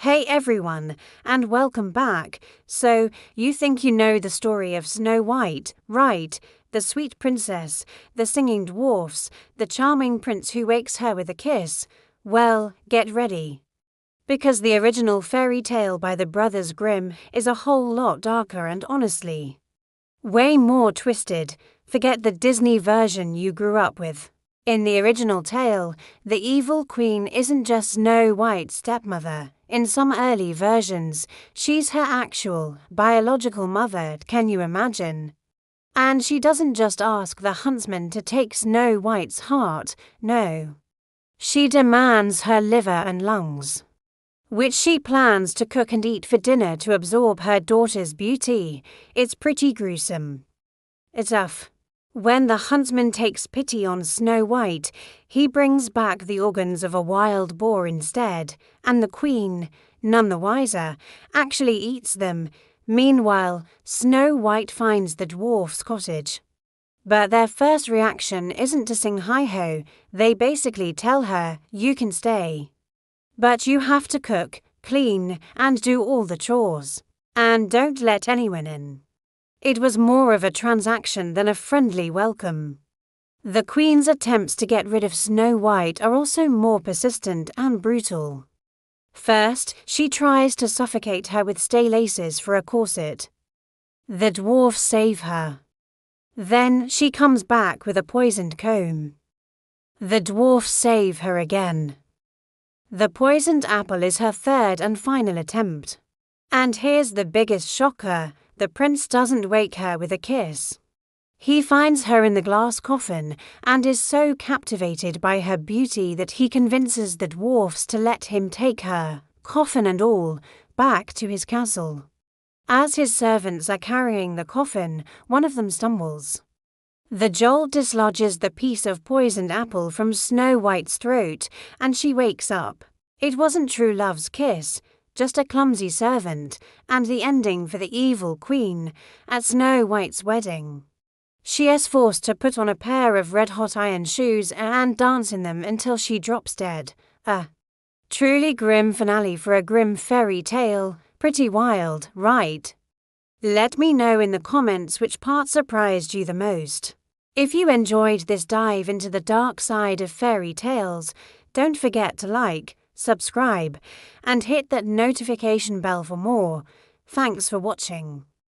Hey everyone, and welcome back. So, you think you know the story of Snow White, right? The sweet princess, the singing dwarfs, the charming prince who wakes her with a kiss. Well, get ready. Because the original fairy tale by the Brothers Grimm is a whole lot darker and honestly way more twisted. Forget the Disney version you grew up with. In the original tale, the evil queen isn't just Snow White's stepmother. In some early versions, she's her actual, biological mother, can you imagine? And she doesn't just ask the huntsman to take Snow White's heart, no. She demands her liver and lungs, which she plans to cook and eat for dinner to absorb her daughter's beauty. It's pretty gruesome. It's tough. When the huntsman takes pity on Snow White, he brings back the organs of a wild boar instead, and the queen, none the wiser, actually eats them. Meanwhile, Snow White finds the dwarf's cottage. But their first reaction isn't to sing hi-ho. They basically tell her, you can stay, but you have to cook, clean, and do all the chores. And don't let anyone in. It was more of a transaction than a friendly welcome. The Queen's attempts to get rid of Snow White are also more persistent and brutal. First, she tries to suffocate her with stay laces for a corset. The dwarfs save her. Then she comes back with a poisoned comb. The dwarfs save her again. The poisoned apple is her third and final attempt. And here's the biggest shocker. The prince doesn't wake her with a kiss. He finds her in the glass coffin and is so captivated by her beauty that he convinces the dwarfs to let him take her, coffin and all, back to his castle. As his servants are carrying the coffin, one of them stumbles. The jolt dislodges the piece of poisoned apple from Snow White's throat, and she wakes up. It wasn't true love's kiss, just a clumsy servant, and the ending for the evil queen at Snow White's wedding. She is forced to put on a pair of red-hot iron shoes and dance in them until she drops dead. A truly grim finale for a grim fairy tale. Pretty wild, right? Let me know in the comments which part surprised you the most. If you enjoyed this dive into the dark side of fairy tales, don't forget to like, subscribe, and hit that notification bell for more. Thanks for watching.